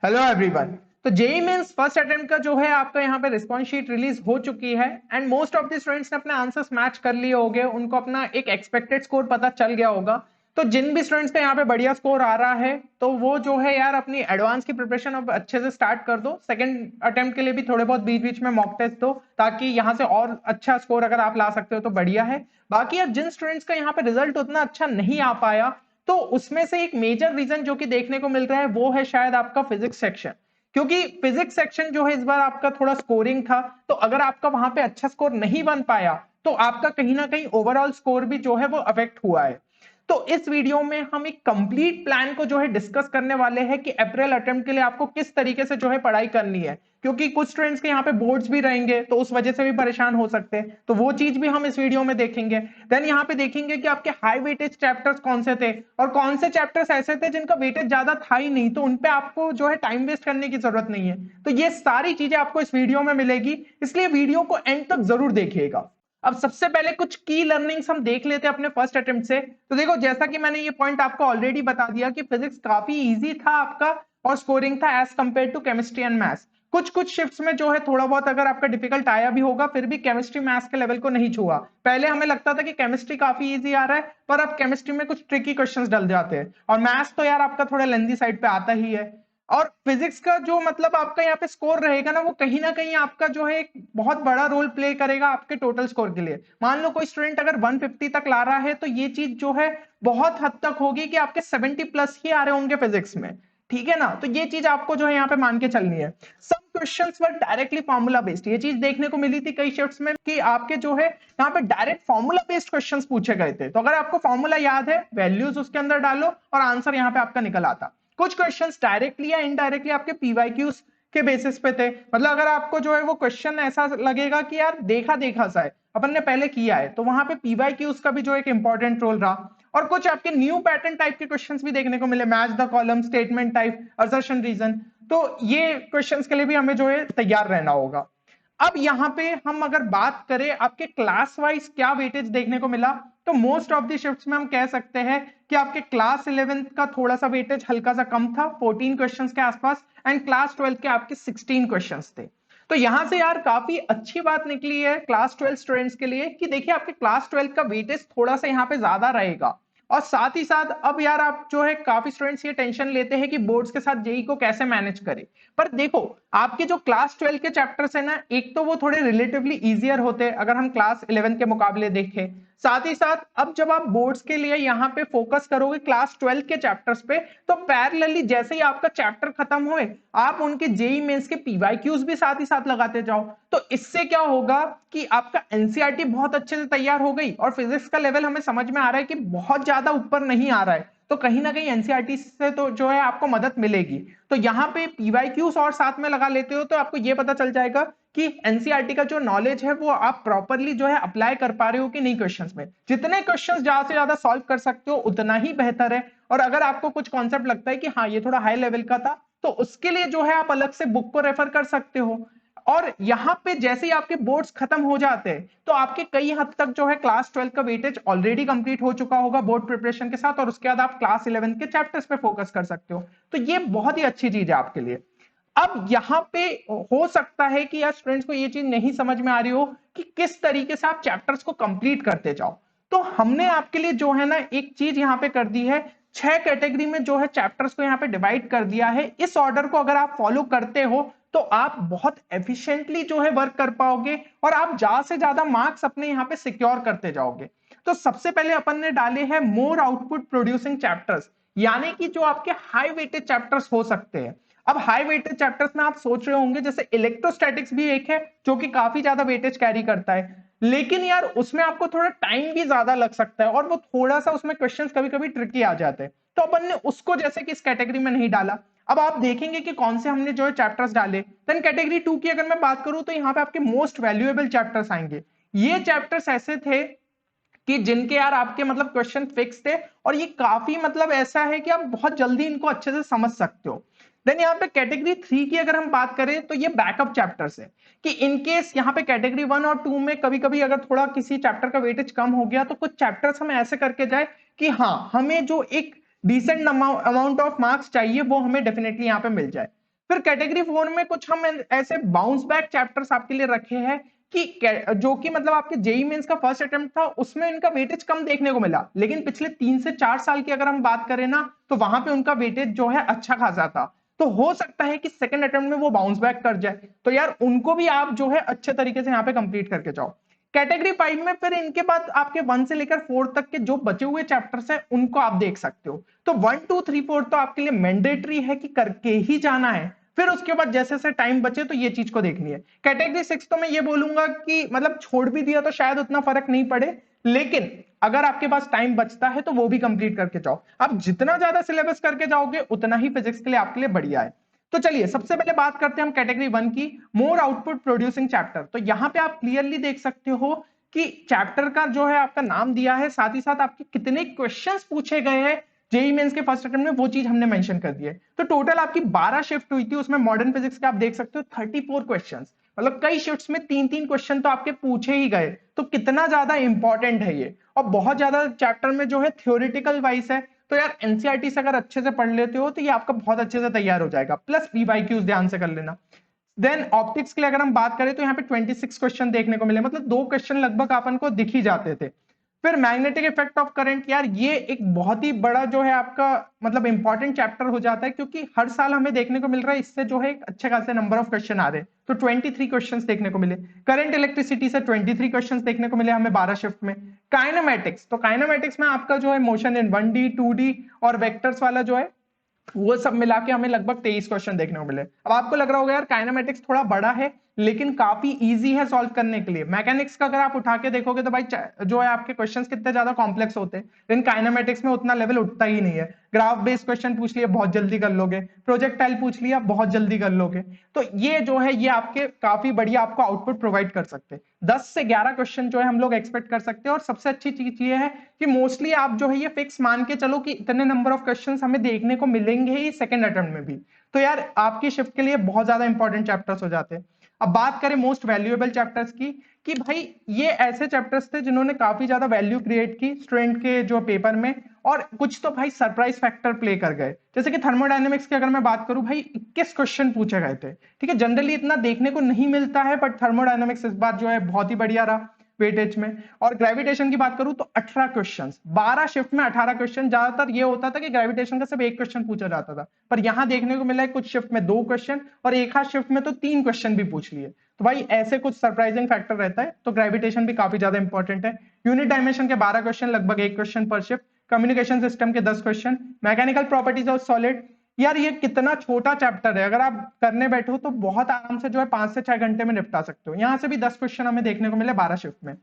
Hello everyone. तो JEE mains first attempt का जो है आपका यहाँ पे रिस्पॉन्स शीट रिलीज हो चुकी है and most of the students ने अपने आंसर्स मैच कर लिए होंगे, उनको अपना एक एक्सपेक्टेड स्कोर पता चल गया होगा। तो जिन भी स्टूडेंट्स का यहाँ पे बढ़िया स्कोर आ रहा है तो वो जो है यार अपनी एडवांस की प्रिपरेशन अब अच्छे से स्टार्ट कर दो। सेकंड अटेम्प्ट के लिए भी थोड़े बहुत बीच बीच में मॉक टेस्ट दो ताकि यहाँ से और अच्छा स्कोर अगर आप ला सकते हो तो बढ़िया है। बाकी यार जिन स्टूडेंट्स का यहाँ पे रिजल्ट उतना अच्छा नहीं आ पाया तो उसमें से एक मेजर रीजन जो कि देखने को मिल रहा है वो है शायद आपका फिजिक्स सेक्शन, क्योंकि फिजिक्स सेक्शन जो है इस बार आपका थोड़ा स्कोरिंग था। तो अगर आपका वहां पे अच्छा स्कोर नहीं बन पाया तो आपका कहीं ना कहीं ओवरऑल स्कोर भी जो है वो अफेक्ट हुआ है। तो इस वीडियो में हम एक कंप्लीट प्लान को जो है डिस्कस करने वाले हैं कि अप्रैल अटेम्प्ट के लिए आपको किस तरीके से जो है पढ़ाई करनी है, क्योंकि कुछ स्टूडेंट्स के यहाँ पे बोर्ड्स भी रहेंगे तो उस वजह से भी परेशान हो सकते हैं। तो वो चीज भी हम इस वीडियो में देखेंगे। देन यहाँ पे देखेंगे कि आपके हाई वेटेज चैप्टर्स कौन से थे और कौन से चैप्टर्स ऐसे थे जिनका वेटेज ज्यादा था ही नहीं, तो उनपे आपको जो है टाइम वेस्ट करने की जरूरत नहीं है। तो ये सारी चीजें आपको इस वीडियो में मिलेगी, इसलिए वीडियो को एंड तक जरूर देखिएगा। अब सबसे पहले कुछ की लर्निंग्स हम देख लेते हैं अपने फर्स्ट अटेम्प्ट से। तो देखो, जैसा कि मैंने ये पॉइंट आपको ऑलरेडी बता दिया कि फिजिक्स काफी इजी था आपका और स्कोरिंग था as compared to chemistry and maths. कुछ कुछ शिफ्ट्स में जो है थोड़ा बहुत अगर आपका डिफिकल्ट आया भी होगा फिर भी केमिस्ट्री मैथ्स के लेवल को नहीं छुआ। पहले हमें लगता था कि केमिस्ट्री काफी इजी आ रहा है, पर अब केमिस्ट्री में कुछ ट्रिकी क्वेश्चंस डल जाते हैं और मैथ्स तो यार आपका थोड़ा लेंदी साइड पे आता ही है। और फिजिक्स का जो मतलब आपका यहाँ पे स्कोर रहेगा ना, वो कहीं ना कहीं आपका जो है एक बहुत बड़ा रोल प्ले करेगा आपके टोटल स्कोर के लिए। मान लो कोई स्टूडेंट अगर 150 तक ला रहा है तो ये चीज जो है बहुत हद तक होगी कि आपके 70 प्लस ही आ रहे होंगे फिजिक्स में। ठीक है ना, तो ये चीज आपको जो है यहाँ पे मान के चलनी है। Some questions were directly formula based, ये चीज देखने को मिली थी कई शिफ्ट्स में कि आपके जो है यहाँ पे डायरेक्ट फार्मूला बेस्ड क्वेश्चंस पूछे गए थे। तो अगर आपको फार्मूला याद है, वैल्यूज उसके अंदर डालो और आंसर यहाँ पे आपका निकल आता। कुछ क्वेश्चंस डायरेक्टली या इनडायरेक्टली आपके पीवाईक्यूज के बेसिस पे थे। मतलब अगर आपको जो है वो क्वेश्चन ऐसा लगेगा कि यार देखा देखा सा है, अपन ने पहले किया है, तो वहां पे पीवाईक्यूज का भी जो एक इंपॉर्टेंट रोल रहा। और कुछ आपके न्यू पैटर्न टाइप के क्वेश्चंस भी देखने को मिले, match the column, statement type, assertion reason. तो ये क्वेश्चंस के लिए भी हमें जो है तैयार रहना होगा। अब यहाँ पे हम अगर बात करें आपके क्लास वाइज क्या वेटेज देखने को मिला, तो मोस्ट ऑफ द शिफ्ट्स में हम कह सकते हैं कि आपके क्लास 11th का थोड़ा सा वेटेज हल्का सा कम था, 14 क्वेश्चंस के आसपास, एंड क्लास 12 के आपके 16 क्वेश्चंस थे। तो यहां से यार काफी अच्छी बात निकली है क्लास 12 स्टूडेंट्स के लिए कि देखिए आपके क्लास 12 का वेटेज थोड़ा सा यहाँ पे ज्यादा रहेगा। और साथ ही साथ अब यार आप जो है काफी स्टूडेंट्स ये टेंशन लेते हैं कि बोर्ड्स के साथ जेई को कैसे मैनेज करें। पर देखो, आपके जो क्लास 12 के चैप्टर्स है ना, एक तो वो थोड़े रिलेटिवली इजियर होते हैं अगर हम क्लास 11 के मुकाबले देखें। साथ ही साथ अब जब आप बोर्ड्स के लिए यहाँ पे फोकस करोगे क्लास 12 के चैप्टर्स पे, तो पैरेलली जैसे ही आपका चैप्टर खत्म होए आप उनके जेई मेंस के पीवाईक्यूज भी साथ ही साथ लगाते जाओ। तो इससे क्या होगा कि आपका एनसीईआरटी बहुत अच्छे से तैयार हो गई और फिजिक्स का लेवल हमें समझ में आ रहा है कि बहुत ज्यादा ऊपर नहीं आ रहा है, तो कहीं ना कहीं एनसीईआरटी से तो जो है आपको मदद मिलेगी। तो यहाँ पे पीवाईक्यूज और साथ में लगा लेते हो तो आपको ये पता चल जाएगा कि एनसीईआरटी का जो नॉलेज है वो आप प्रॉपरली जो है अप्लाई कर पा रहे हो कि नहीं क्वेश्चंस में। जितने क्वेश्चंस ज्यादा से ज्यादा सॉल्व कर सकते हो उतना ही बेहतर है। और अगर आपको कुछ कॉन्सेप्ट लगता है कि हाँ ये थोड़ा हाई लेवल का था, तो उसके लिए जो है आप अलग से बुक को रेफर कर सकते हो। और यहाँ पे जैसे ही आपके बोर्ड्स खत्म हो जाते हैं तो आपके कई हद तक जो है क्लास 12 का वेटेज ऑलरेडी कंप्लीट हो चुका होगा बोर्ड प्रिपरेशन के साथ, और उसके बाद आप क्लास 11 के चैप्टर्स पे फोकस कर सकते हो। तो ये बहुत ही अच्छी चीज है आपके लिए। अब यहाँ पे हो सकता है कि यार स्टूडेंट्स को ये चीज नहीं समझ में आ रही हो कि किस तरीके से आप चैप्टर्स को कंप्लीट करते जाओ। तो हमने आपके लिए जो है ना एक चीज यहाँ पे कर दी है, 6 कैटेगरी में जो है चैप्टर्स को यहाँ पे डिवाइड कर दिया है। इस ऑर्डर को अगर आप फॉलो करते हो तो आप बहुत एफिशिएंटली जो है वर्क कर पाओगे और आप ज्यादा से ज्यादा मार्क्स अपने यहाँ पे सिक्योर करते जाओगे। तो सबसे पहले अपन ने डाले हैं मोर आउटपुट प्रोड्यूसिंग चैप्टर्स, यानी कि जो आपके हाई वेटेज चैप्टर्स हो सकते हैं। अब हाई वेटेज चैप्टर्स में आप सोच रहे होंगे जैसे इलेक्ट्रोस्टैटिक्स भी एक है जो कि काफी ज्यादा वेटेज कैरी करता है, लेकिन यार उसमें आपको थोड़ा टाइम भी ज्यादा लग सकता है और वो थोड़ा सा उसमें क्वेश्चंस कभी कभी ट्रिकी आ जाते हैं। तो अपन ने उसको जैसे कि इस कैटेगरी में नहीं डाला। अब आप देखेंगे कि कौन से हमने जो है चैप्टर्स डाले। देन कैटेगरी 2 की अगर मैं बात करूं तो यहाँ पे आपके मोस्ट वैल्यूएबल चैप्टर्स आएंगे। ये चैप्टर्स ऐसे थे कि जिनके यार आपके मतलब क्वेश्चन फिक्स थे और ये काफी मतलब ऐसा है कि आप बहुत जल्दी इनको अच्छे से समझ सकते हो। देन यहाँ पे कैटेगरी 3 की अगर हम बात करें तो ये बैकअप चैप्टर्स है कि इनकेस यहाँ पे कैटेगरी 1 और 2 में कभी कभी अगर थोड़ा किसी चैप्टर का वेटेज कम हो गया तो कुछ चैप्टर्स हम ऐसे करके जाए कि हाँ हमें जो एक डिसेंट अमाउंट ऑफ मार्क्स चाहिए वो हमें डेफिनेटली यहाँ पे मिल जाए। फिर कैटेगरी 4 में कुछ हम ऐसे बाउंस बैक चैप्टर्स आपके लिए रखे हैं कि जो कि मतलब आपके जेई मेंस का फर्स्ट अटेम्प्ट था उसमें इनका वेटेज कम देखने को मिला, लेकिन पिछले 3 से 4 साल की अगर हम बात करें ना तो वहां पे उनका वेटेज जो है अच्छा खासा था। तो हो सकता है कि सेकंड अटेम्प्ट में वो बाउंस बैक कर जाए, तो यार उनको भी आप जो है अच्छे तरीके से यहाँ पे कंप्लीट करके जाओ। कैटेगरी 5 में फिर इनके बाद आपके 1 से लेकर 4 तक के जो बचे हुए चैप्टर्स हैं उनको आप देख सकते हो। तो 1 2 3 4 तो आपके लिए मैंडेटरी है कि करके ही जाना है, फिर उसके बाद जैसे जैसे टाइम बचे तो ये चीज को देखनी है। कैटेगरी 6 तो मैं ये बोलूंगा कि मतलब छोड़ भी दिया तो शायद उतना फर्क नहीं पड़े, लेकिन अगर आपके पास टाइम बचता है तो वो भी कंप्लीट करके जाओ। आप जितना ज्यादा सिलेबस करके जाओगे उतना ही फिजिक्स के लिए आपके लिए बढ़िया है। तो चलिए सबसे पहले बात करते हैं हम कैटेगरी 1 की, मोर आउटपुट प्रोड्यूसिंग चैप्टर। तो यहां पे आप क्लियरली देख सकते हो कि चैप्टर का जो है आपका नाम दिया है, साथ ही साथ आपके कितने क्वेश्चंस पूछे गए हैं जेई मेंस के फर्स्ट अटेम्प्ट में, वो चीज हमने मेंशन कर दी है। तो टोटल आपकी 12 शिफ्ट हुई थी, उसमें मॉडर्न फिजिक्स के आप देख सकते हो 34 क्वेश्चंस, मतलब कई शिफ्ट्स में 3-3 क्वेश्चन तो आपके पूछे ही गए। तो कितना ज्यादा इंपॉर्टेंट है ये, और बहुत ज्यादा चैप्टर में जो है थ्योरेटिकल वाइज है। तो यार एनसीईआरटी से अगर अच्छे से पढ़ लेते हो तो ये आपका बहुत अच्छे से तैयार हो जाएगा, प्लस पीवाईक्यूज ध्यान से कर लेना। देन ऑप्टिक्स के लिए अगर हम बात करें तो यहाँ पे 26 क्वेश्चन देखने को मिले, मतलब 2 क्वेश्चन लगभग अपन को दिख ही जाते थे। फिर मैग्नेटिक इफेक्ट ऑफ करंट, यार ये एक बहुत ही बड़ा जो है आपका मतलब इंपॉर्टेंट चैप्टर हो जाता है, क्योंकि हर साल हमें देखने को मिल रहा है इससे जो है एक अच्छे खासे नंबर ऑफ क्वेश्चन आ रहे हैं। तो 23 क्वेश्चंस देखने को मिले। करंट इलेक्ट्रिसिटी से 23 क्वेश्चंस देखने को मिले हमें 12 शिफ्ट में। काइनेमेटिक्स, तो काइनेमेटिक्स में आपका जो है मोशन इन 1D 2D और वेक्टर्स वाला जो है वो सब मिला के हमें लगभग 23 क्वेश्चन देखने को मिले। अब आपको लग रहा होगा यार काइनेमेटिक्स थोड़ा बड़ा है लेकिन काफी इजी है सॉल्व करने के लिए। मैकेनिक्स का अगर आप उठा के देखोगे तो भाई जो है आपके क्वेश्चंस कितने ज्यादा कॉम्प्लेक्स होते हैं, लेकिन काइनेमेटिक्स में उतना लेवल उठता ही नहीं है। ग्राफ बेस्ड क्वेश्चन पूछ लिए बहुत जल्दी कर लोगे, प्रोजेक्टाइल पूछ लिया बहुत जल्दी कर लोगे। तो ये जो है ये आपके काफी बढ़िया आपको आउटपुट प्रोवाइड कर सकते हैं। 10 से 11 क्वेश्चन जो है हम लोग एक्सपेक्ट कर सकते हैं, और सबसे अच्छी चीज ये है कि मोस्टली आप जो है ये फिक्स मान के चलो कि इतने नंबर ऑफ क्वेश्चंस हमें देखने को मिलेंगे ही सेकंड अटेम्प्ट में भी। तो यार आपकी शिफ्ट के लिए बहुत ज्यादा इंपॉर्टेंट चैप्टर्स हो जाते हैं। अब बात करें मोस्ट वैल्यूएबल चैप्टर्स की, कि भाई ये ऐसे चैप्टर्स थे जिन्होंने काफी ज्यादा वैल्यू क्रिएट की स्टूडेंट के जो पेपर में, और कुछ तो भाई सरप्राइज फैक्टर प्ले कर गए। जैसे कि थर्मोडायनेमिक्स की अगर मैं बात करूं, भाई 21 क्वेश्चन पूछे गए थे। ठीक है, जनरली इतना देखने को नहीं मिलता है, बट थर्मोडायनेमिक्स इस बार जो है बहुत ही बढ़िया रहा वेटेज में। और ग्रेविटेशन की बात करूं तो 18 क्वेश्चन, 12 शिफ्ट में 18 क्वेश्चन। ज्यादातर ये होता था कि ग्रेविटेशन का सिर्फ एक क्वेश्चन पूछा जाता था, पर यहां देखने को मिला है कुछ शिफ्ट में 2 क्वेश्चन और एक हाथ शिफ्ट में तो 3 क्वेश्चन भी पूछ लिए। तो भाई ऐसे कुछ सरप्राइजिंग फैक्टर रहता है, तो ग्रेविटेशन भी काफी ज्यादा इंपॉर्टेंट है। यूनिट डायमेंशन के 12 क्वेश्चन, लगभग 1 क्वेश्चन पर शिफ्ट। कम्युनिकेशन सिस्टम के 10 question. Mechanical properties of solid, यार ये कितना छोटा चैप्टर है, अगर आप करने बैठो तो बहुत आराम से जो है 5 से 6 घंटे में निपटा सकते हो। यहां से भी 10 क्वेश्चन हमें देखने को मिले 12 शिफ्ट में।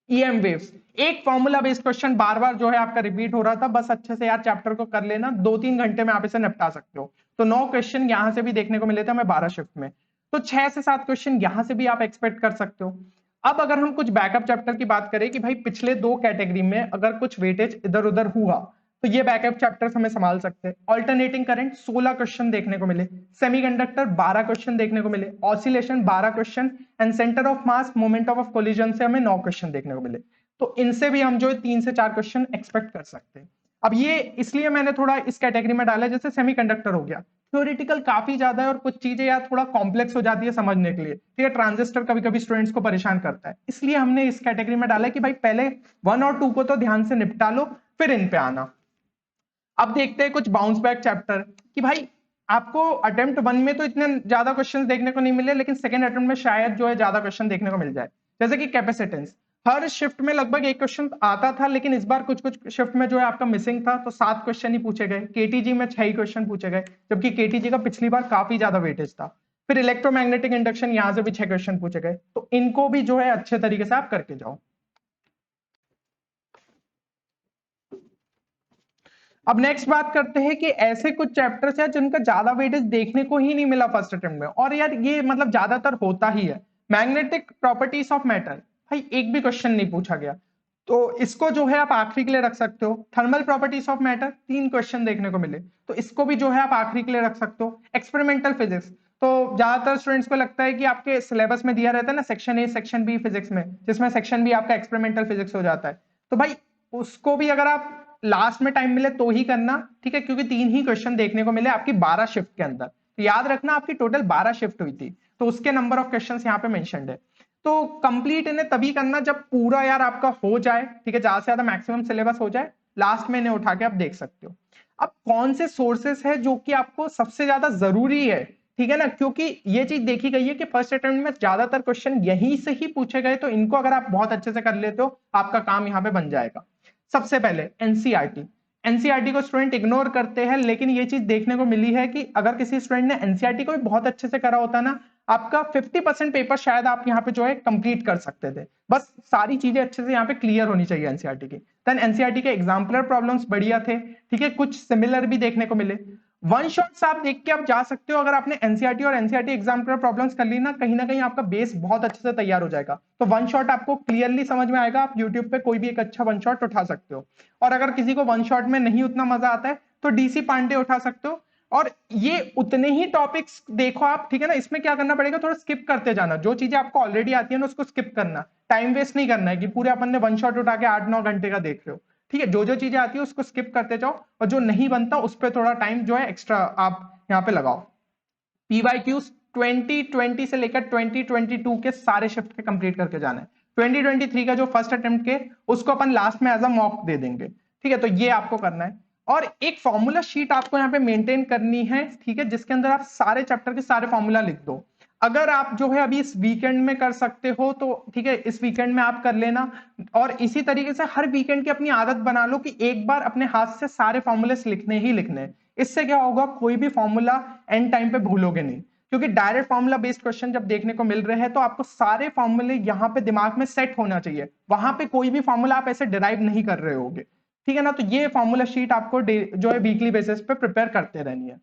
ईएम वेव्स, एक फॉर्मूला बेस्ड क्वेश्चन बार बार जो है आपका रिपीट हो रहा था, बस अच्छे से यार चैप्टर को कर लेना, 2-3 घंटे में आप इसे निपटा सकते हो। तो 9 क्वेश्चन यहां से भी देखने को मिले थे हमें 12 शिफ्ट में। तो 6 से 7 क्वेश्चन यहां से भी आप एक्सपेक्ट कर सकते हो। अब अगर हम कुछ बैकअप चैप्टर की बात करें कि भाई पिछले 2 कैटेगरी में अगर कुछ वेटेज इधर उधर हुआ तो ये बैकअप चैप्टर्स हमें संभाल सकते हैं। ऑल्टरनेटिंग करंट 16 क्वेश्चन देखने को मिले, सेमीकंडक्टर 12 क्वेश्चन देखने को मिले, oscillation 12 question, and centre of mass moment of collision से हमें 9 क्वेश्चन देखने को मिले। तो इनसे भी हम जो है 3 से 4 क्वेश्चन एक्सपेक्ट कर सकते हैं। अब ये इसलिए मैंने थोड़ा इस कैटेगरी में डाला, जैसे सेमीकंडक्टर हो गया, थ्योरेटिकल काफी ज्यादा है और कुछ चीजें यार थोड़ा कॉम्प्लेक्स हो जाती है समझने के लिए। ठीक है, ट्रांजिस्टर कभी कभी स्टूडेंट्स को परेशान करता है, इसलिए हमने इस कैटेगरी में डाला कि भाई पहले 1 और 2 को तो ध्यान से निपटा लो, फिर इन पे आना। अब देखते हैं कुछ बाउंस बैक चैप्टर, कि भाई आपको अटेम्प्ट 1 में तो इतने ज्यादा क्वेश्चंस देखने को नहीं मिले, लेकिन सेकंड अटेम्प्ट में शायद जो है ज्यादा क्वेश्चन देखने को मिल जाए। जैसे कि कैपेसिटेंस, हर शिफ्ट में लगभग 1 क्वेश्चन आता था, लेकिन इस बार कुछ कुछ शिफ्ट में जो है आपका मिसिंग था, तो 7 क्वेश्चन ही पूछे गए। केटीजी में 6 क्वेश्चन पूछे गए, जबकि केटीजी का पिछली बार काफी ज्यादा वेटेज था। फिर इलेक्ट्रोमैग्नेटिक इंडक्शन, यहां से भी 6 क्वेश्चन पूछे गए। तो इनको भी जो है अच्छे तरीके से आप करके जाओ। अब नेक्स्ट बात करते हैं कि ऐसे कुछ चैप्टर्स हैं जिनका ज्यादा वेटेज देखने को ही नहीं मिला फर्स्ट अटेम्प्ट में, और यार ये मतलब ज्यादातर होता ही है। मैग्नेटिक प्रॉपर्टीज ऑफ मैटर, भाई एक भी क्वेश्चन नहीं पूछा गया, तो इसको जो है आप आखिरी के लिए रख सकते हो। Thermal properties of matter 3 question देखने को मिले, तो इसको भी जो है आप आखिरी के लिए रख सकते हो। एक्सपेरिमेंटल फिजिक्स, तो ज्यादातर स्टूडेंट्स को लगता है कि आपके सिलेबस में दिया रहता है ना section A section B physics में, जिसमें सेक्शन बी आपका एक्सपेरिमेंटल फिजिक्स हो जाता है। तो भाई उसको भी अगर आप लास्ट में टाइम मिले तो ही करना, ठीक है, क्योंकि 3 ही क्वेश्चन देखने को मिले आपकी 12 शिफ्ट के अंदर। तो याद रखना आपकी टोटल 12 शिफ्ट हुई थी, तो उसके नंबर ऑफ क्वेश्चंस यहाँ पे मेंशन्ड है। तो कंप्लीट इन्हें तभी करना जब पूरा यार आपका हो जाए, ठीक है, ज्यादा से ज्यादा मैक्सिमम सिलेबस हो जाए, लास्ट में इन्हें उठा के आप देख सकते हो। अब कौन से सोर्सेस है जो कि आपको सबसे ज्यादा जरूरी है, ठीक है ना, क्योंकि ये चीज देखी गई है कि फर्स्ट अटेम्प्ट में ज्यादातर क्वेश्चन यहीं से ही पूछे गए, तो इनको अगर आप बहुत अच्छे से कर लेते हो आपका काम यहाँ पे बन जाएगा। सबसे पहले एनसीईआरटी। एनसीईआरटी को स्टूडेंट इग्नोर करते हैं, लेकिन ये चीज देखने को मिली है कि अगर किसी स्टूडेंट ने एनसीईआरटी को भी बहुत अच्छे से करा होता ना, आपका 50% पेपर शायद आप यहाँ पे जो है कंप्लीट कर सकते थे। बस सारी चीजें अच्छे से यहाँ पे क्लियर होनी चाहिए एनसीईआरटी की। देन एनसीईआरटी के एग्जाम्पलर प्रॉब्लम्स बढ़िया थे, ठीक है, कुछ सिमिलर भी देखने को मिले। वन शॉट्स आप देख के आप जा सकते हो, अगर आपने एनसीईआरटी और एनसीईआरटी एग्जाम्पलर प्रॉब्लम्स कर ली ना कहीं आपका बेस बहुत अच्छे से तैयार हो जाएगा। तो वन शॉट आपको क्लियरली समझ में आएगा, आप यूट्यूब पे कोई भी एक अच्छा वन शॉट उठा सकते हो। और अगर किसी को वन शॉट में नहीं उतना मजा आता है तो डीसी पांडे उठा सकते हो। और ये उतने ही टॉपिक्स देखो आप, ठीक है ना, इसमें क्या करना पड़ेगा, थोड़ा स्किप करते जाना, जो चीजें आपको ऑलरेडी आती है ना उसको स्किप करना, टाइम वेस्ट नहीं करना है कि पूरे अपन ने वन शॉट उठा के 8-9 घंटे का देख रहे हो, ठीक है, जो जो चीजें आती है उसको स्किप करते जाओ, और जो नहीं बनता उस पर थोड़ा टाइम जो है एक्स्ट्रा आप यहाँ पे लगाओ। पीवाईक्यूज 2020 से लेकर 2022 के सारे शिफ्ट के कंप्लीट करके जाना है। 2023 का जो फर्स्ट अटेम्प्ट के उसको अपन लास्ट में एज अ मॉक दे देंगे, ठीक है, तो ये आपको करना है। और एक फॉर्मूला शीट आपको यहाँ पे मेंटेन करनी है, ठीक है, जिसके अंदर आप सारे चैप्टर के सारे फॉर्मूला लिख दो। अगर आप जो है अभी इस वीकेंड में कर सकते हो तो ठीक है, इस वीकेंड में आप कर लेना। और इसी तरीके से हर वीकेंड की अपनी आदत बना लो कि एक बार अपने हाथ से सारे फॉर्मूलेस लिखने ही लिखने हैं। इससे क्या होगा, कोई भी फॉर्मूला एंड टाइम पे भूलोगे नहीं, क्योंकि डायरेक्ट फॉर्मूला बेस्ड क्वेश्चन जब देखने को मिल रहे हैं तो आपको सारे फॉर्मूले यहाँ पे दिमाग में सेट होना चाहिए, वहां पे कोई भी फॉर्मूला आप ऐसे डिराइव नहीं कर रहे होगे, ठीक है ना। तो ये फॉर्मूला शीट आपको जो है वीकली बेसिस पे प्रिपेयर करते रहनी है।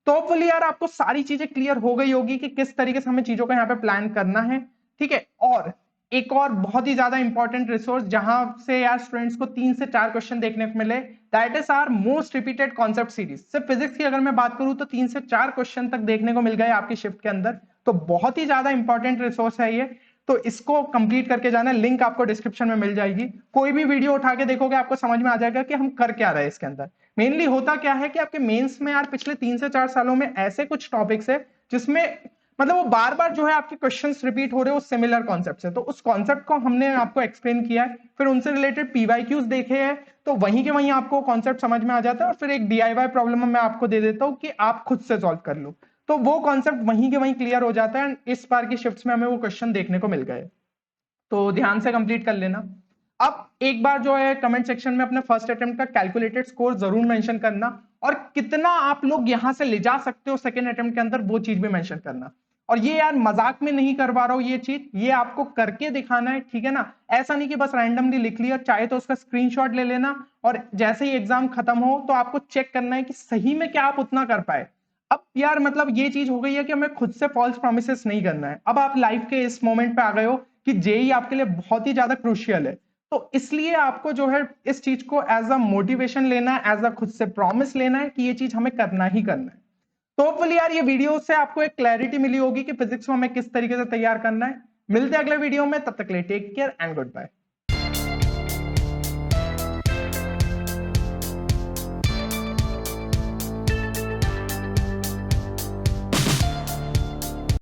तो होपफुली यार आपको सारी चीजें क्लियर हो गई होगी कि किस तरीके से हमें चीजों का यहाँ पे प्लान करना है, ठीक है। और एक और बहुत ही ज्यादा इंपॉर्टेंट रिसोर्स जहां से यार स्टूडेंट्स को 3 से 4 क्वेश्चन देखने को मिले, that is our most repeated concept series. सिर्फ फिजिक्स की अगर मैं बात करूं तो 3 से 4 क्वेश्चन तक देखने को मिल गए आपकी शिफ्ट के अंदर, तो बहुत ही ज्यादा इंपॉर्टेंट रिसोर्स है ये। तो इसको कंप्लीट करके जाना, लिंक आपको डिस्क्रिप्शन में मिल जाएगी। कोई भी वीडियो उठा के देखोगे आपको समझ में आ जाएगा कि हम कर क्या रहे हैं इसके अंदर। मेनली होता क्या है कि आपके मेंस में यार पिछले 3 से 4 सालों में ऐसे कुछ टॉपिक्स है जिसमें मतलब वो बार बार जो है आपके क्वेश्चंस रिपीट हो रहे हो सिमिलर कॉन्सेप्ट से, तो उस कॉन्सेप्ट को हमने आपको एक्सप्लेन किया है, फिर उनसे रिलेटेड पीवाईक्यूज देखे हैं, तो वहीं के वहीं आपको कॉन्सेप्ट समझ में आ जाता है। और फिर एक डीआईवाई प्रॉब्लम मैं आपको दे देता हूँ कि आप खुद से सॉल्व कर लो, तो वो कॉन्सेप्ट वहीं के वहीं क्लियर हो जाता है। इस बार की शिफ्ट्स में हमें वो क्वेश्चन देखने को मिल गए, तो ध्यान से कंप्लीट कर लेना। अब एक बार जो है कमेंट सेक्शन में अपने फर्स्ट अटेम्प्ट का कैलकुलेटेड स्कोर जरूर मेंशन करना, और कितना आप लोग यहां से ले जा सकते हो सेकंड अटेम्प्ट के अंदर वो चीज भी मेंशन करना। और ये यार मजाक में नहीं करवा रहा हूं ये चीज, ये आपको करके दिखाना है, ठीक है ना। ऐसा नहीं कि बस रैंडमली लिख लिया, चाहे तो उसका स्क्रीनशॉट ले लेना और जैसे ही एग्जाम खत्म हो तो आपको चेक करना है कि सही में क्या आप उतना कर पाए। अब यार मतलब ये चीज हो गई है कि हमें खुद से फॉल्स प्रोमिसेस नहीं करना है। अब आप लाइफ के इस मोमेंट पे आ गए हो कि जेई आपके लिए बहुत ही ज्यादा क्रूशियल है, तो इसलिए आपको जो है इस चीज को एज अ मोटिवेशन लेना है, एज अ खुद से प्रॉमिस लेना है कि ये चीज हमें करना ही करना है। तो होपफुली यार ये वीडियो से आपको एक क्लैरिटी मिली होगी कि फिजिक्स को हमें किस तरीके से तैयार करना है। मिलते हैं अगले वीडियो में, तब तक के लिए take care and good bye.